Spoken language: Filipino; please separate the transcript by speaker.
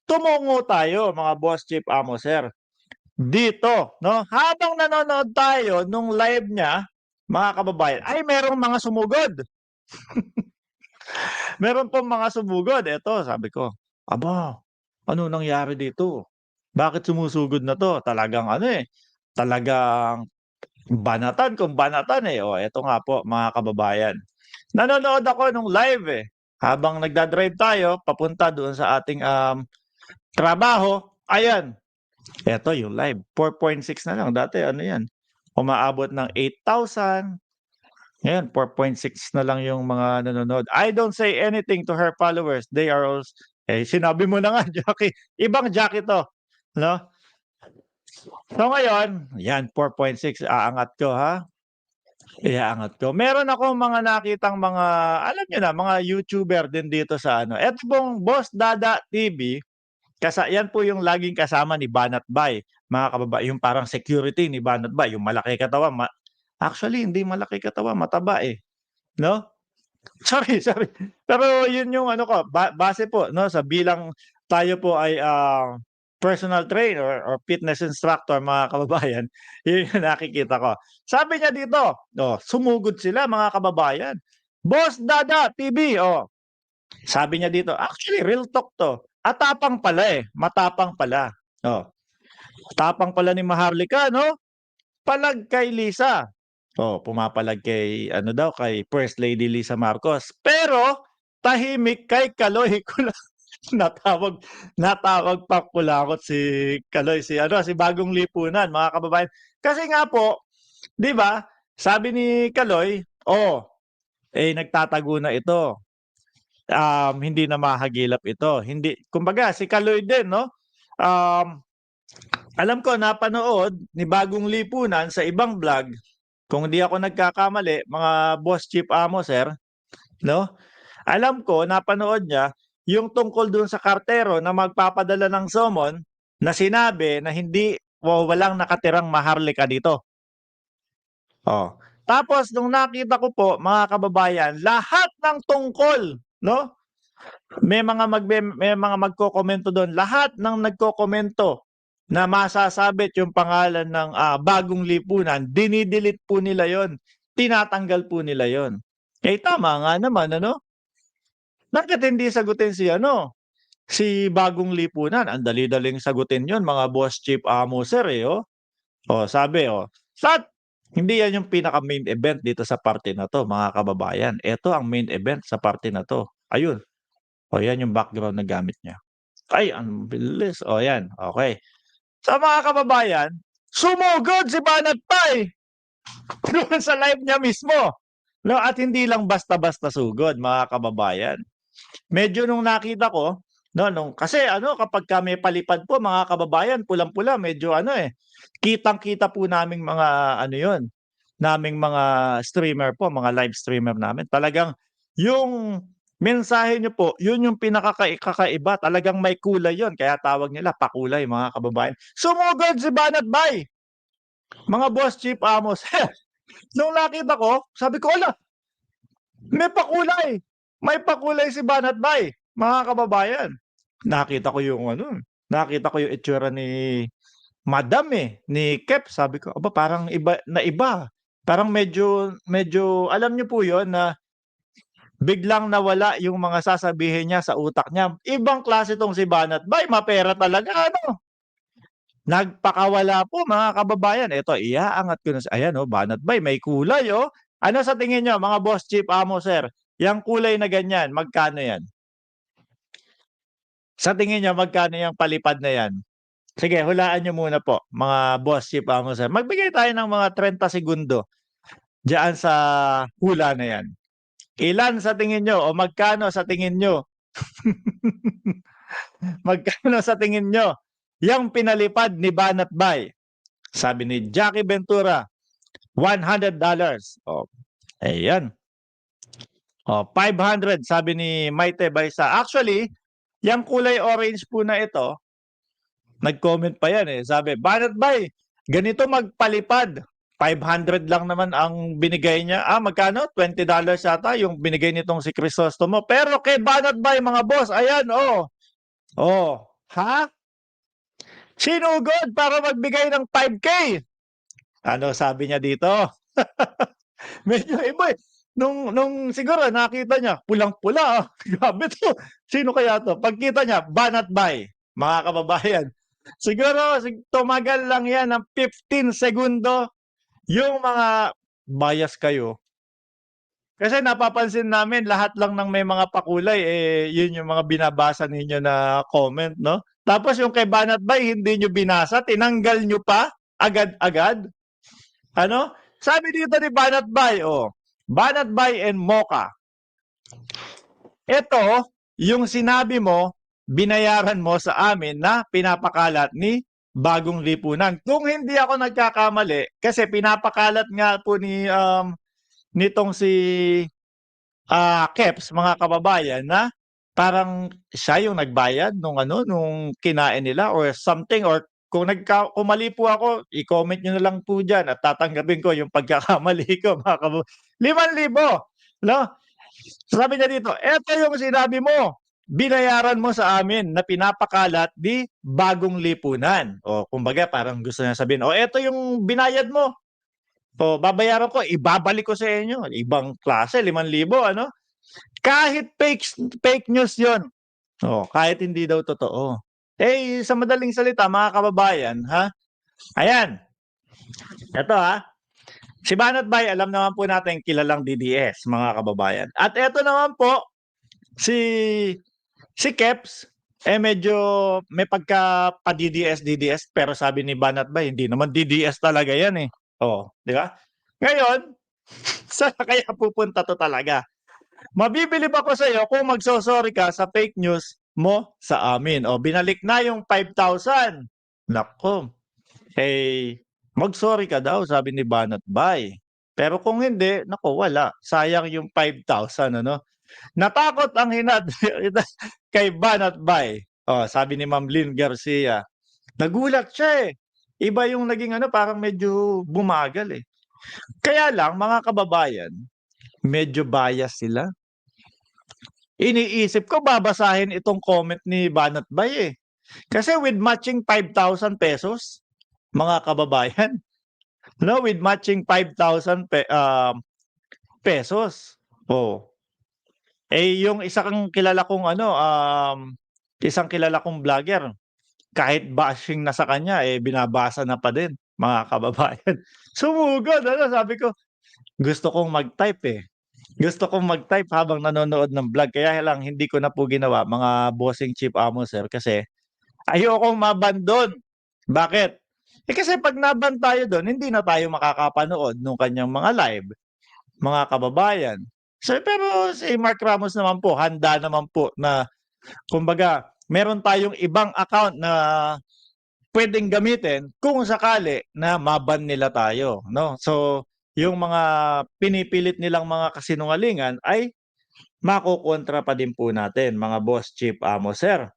Speaker 1: tumungo tayo mga Boss Chief Amo Sir, dito 'no, habang nanonood tayo nung live niya, mga kababayan, ay merong mga sumugod. Meron pong mga sumugod, eto sabi ko, "Aba, ano nangyari dito? Bakit sumusugod na 'to?" Talagang ano, talagang banatan kung banatan, eh. Oh, eto nga po mga kababayan, nanonood ako nung live, habang nagda-drive tayo papunta doon sa ating, trabaho, ayan, eto yung live 4.6 na lang, dati ano 'yan, umaabot ng 8,000, ngayon 4.6 na lang yung mga nanonood. I don't say anything to her followers, they are als sinabi mo na nga Jackie, ibang Jackie 'to, 'no? So ngayon, 'yan 4.6 aangat ko ha, iaangat ko. Meron akong mga nakitang mga alam niyo na, mga YouTuber din dito sa ano, eto pong Boss Dada TV, 'yan po yung laging kasama ni Banat Bay, mga yung parang security ni Banat Bay, yung malaki katawan, actually hindi malaki katawan, mataba, 'no? Sorry, sorry. Pero yun yung ano ko, base po 'no, sa bilang tayo po ay, personal trainer or fitness instructor mga kababayan, yun yung nakikita ko. Sabi niya dito, oh, sumugod sila mga kababayan, "Boss Dada TV," oh, sabi niya dito, actually real talk 'to, tapang pala, matapang pala. Oh, tapang pala ni Maharlika 'no, palag kay Lisa. Oh, pumapalag kay ano daw, kay First Lady Lisa Marcos. Pero tahimik kay Kaloy natawag natawag pa kulakot si Kaloy, si ano, si Bagong Lipunan, mga kababayan. Kasi nga po, 'di ba, sabi ni Kaloy, "Oh, nagtatago na ito, hindi na mahagilap ito." Hindi, kumbaga si Kaloy din 'no, um, alam ko napanood ni Bagong Lipunan sa ibang vlog, kung hindi ako nagkakamali, mga Boss Chief Amo Sir, 'no? Alam ko napanood niya yung tungkol dun sa kartero na magpapadala ng summon, na sinabi na hindi o walang nakatirang Maharlika dito. Oh, tapos nung nakita ko po mga kababayan, lahat ng tungkol 'no, may mga magkokomento dun, lahat ng nagkokomento na masasabit yung pangalan ng, Bagong Lipunan, dini-delete po nila yon, tinatanggal po nila yon. Eh, tama nga naman ano? Bakit hindi sagutin si ano, si Bagong Lipunan? Ang dali-daling sagutin yon mga Boss Chief Amo Sir, oh. Oh, sabi, hindi yan yung pinaka-main event dito sa parte na 'to mga kababayan. Eto ang main event sa parte na 'to, ayun. Oh, yan yung background na gamit niya. Ay, ang bilis. Oh, yan, okey. So mga kababayan, sumugod si Banat Pie doon sa live niya mismo, 'no, at hindi lang basta-basta sugod mga kababayan. Medyo nung nakita ko 'no, kasi ano, kapagka may palipad po mga kababayan, pulang-pula, medyo ano, kitang-kita po naming mga ano 'yun, naming mga streamer po, mga live streamer namin. Talagang yung mensahe niyo po, 'yun yung kakaiba, talagang may kulay 'yun, kaya tawag nila pakulay mga kababayan. Sumugod si Banat Bay, mga Boss Chief Amos. Nung nakita ko, sabi ko, "Hala, may pakulay, may pakulay si Banat Bay," mga kababayan. Nakita ko yung ano, nakita ko yung itsura ni Madam, ni Kep, sabi ko, "Aba, parang iba na iba." Parang medyo medyo alam niyo po yun na biglang nawala yung mga sasabihin niya sa utak niya. Ibang klase 'tong si Banat Bay, mapera talaga ano. Nagpakawala po mga kababayan. Eto, iaangat ko na ayan, Banat Bay may kulay, oh. Ano sa tingin niyo mga Boss Chief Amo Sir, yang kulay na ganyan, magkano yan? Sa tingin niyo magkano yang palipad na yan? Sige, hulaan niyo muna po, mga Boss Chief Amo Sir. Magbigay tayo ng mga 30 segundo diyaan sa hula na yan. Ilan sa tingin niyo o magkano sa tingin niyo? Magkano sa tingin niyo yang pinalipad ni Banat Bay? Sabi ni Jackie Ventura, $100. Oh, ayan. Oh, 500 sabi ni Maite Baisa. Actually, yang kulay orange po na ito, nag-comment pa yan, sabi, "Banat Bay, ganito magpalipad, 500 lang naman ang binigay niya." Magkano? $20 yata yung binigay nitong si Crisostomo. Pero kay Banat Bay mga boss, ayan, oh. Oh. Ha? Sinugod para magbigay ng 5K. Ano sabi niya dito? Medyo iba, eh. Nung siguro nakita niya pulang-pula, grabe 'to, sino kaya 'to? Pagkita niya banat bay, mga kababayan. Siguro tumagal lang 'yan ng 15 segundo, yung mga bias kayo. Kasi napapansin namin lahat lang ng may mga pakulay, eh, yun yung mga binabasa ninyo na comment 'no? Tapos yung kay banat bay hindi niyo binasa, tinanggal niyo pa agad-agad. Ano? Sabi dito ni Banat Bay, oh, Banat Bay and Mocha. Ito, yung sinabi mo, binayaran mo sa amin na pinapakalat ni Bagong Lipunan. Kung hindi ako nagkakamali, kasi pinapakalat nga po nitong si Keps, mga kababayan, na parang siya yung nagbayad nung ano, nung kinain nila or something, or kung mali po ako, i-comment niyo na lang po diyan at tatanggapin ko yung pagkakamali ko, mga 5,000, 'no? Sabi niya dito, "Eto yung sinabi mo, binayaran mo sa amin na pinapakalat ni Bagong Lipunan." O kumbaga parang gusto niya sabihin, "O eto yung binayad mo. O babayaran ko, ibabalik ko sa inyo." Ibang klase, 5,000 ano? Kahit fake news 'yon. Oh, kahit hindi daw totoo. Eh, sa madaling salita mga kababayan, ha? Ayan, eto si Banat Bay alam naman po natin kilalang DDS mga kababayan. At eto naman po, si si Keps, eh, medyo may pagka pa-DDS-DDS pero sabi ni Banat Bay hindi naman DDS talaga 'yan, eh. Oh, 'di ba? Ngayon, saan kaya pupunta 'to talaga? Mabibilib ako sa'yo kung magso-sorry ka sa fake news mo sa amin. O binalik na yung 5,000. Naku, eh, mag-sorry ka daw sabi ni Banat Bay. Pero kung hindi, naku wala, sayang yung 5,000 ano. Natakot ang hinad kay Banat Bay. Oh, sabi ni Ma'am Lynn Garcia. Nagulat siya, eh. Iba yung naging ano, parang medyo bumagal, eh. Kaya lang mga kababayan, medyo bias sila. Iniisip ko babasahin itong comment ni Banat Bay, eh. Kasi with matching 5,000 pesos, mga kababayan, no, with matching 5,000 pesos. Oh. Eh, yung isang kilala kong vlogger, kahit bashing na sa kanya, eh, binabasa na pa din, mga kababayan. Sumugod ano, sabi ko, gusto kong mag-type, eh. Gusto kong mag-type habang nanonood ng vlog kaya lang hindi ko na po ginawa, mga bossing chief amo sir, kasi ayokong ma-ban dun. Bakit? Eh, kasi 'pag na-ban tayo dun hindi na tayo makakapanood nung kanyang mga live, mga kababayan. So, pero si Mark Ramos naman po handa naman po na kumbaga meron tayong ibang account na puwedeng gamitin kung sakali na ma-ban nila tayo 'no. So, yung mga pinipilit nilang mga kasinungalingan ay makokontra pa din po natin, mga boss chief amo sir.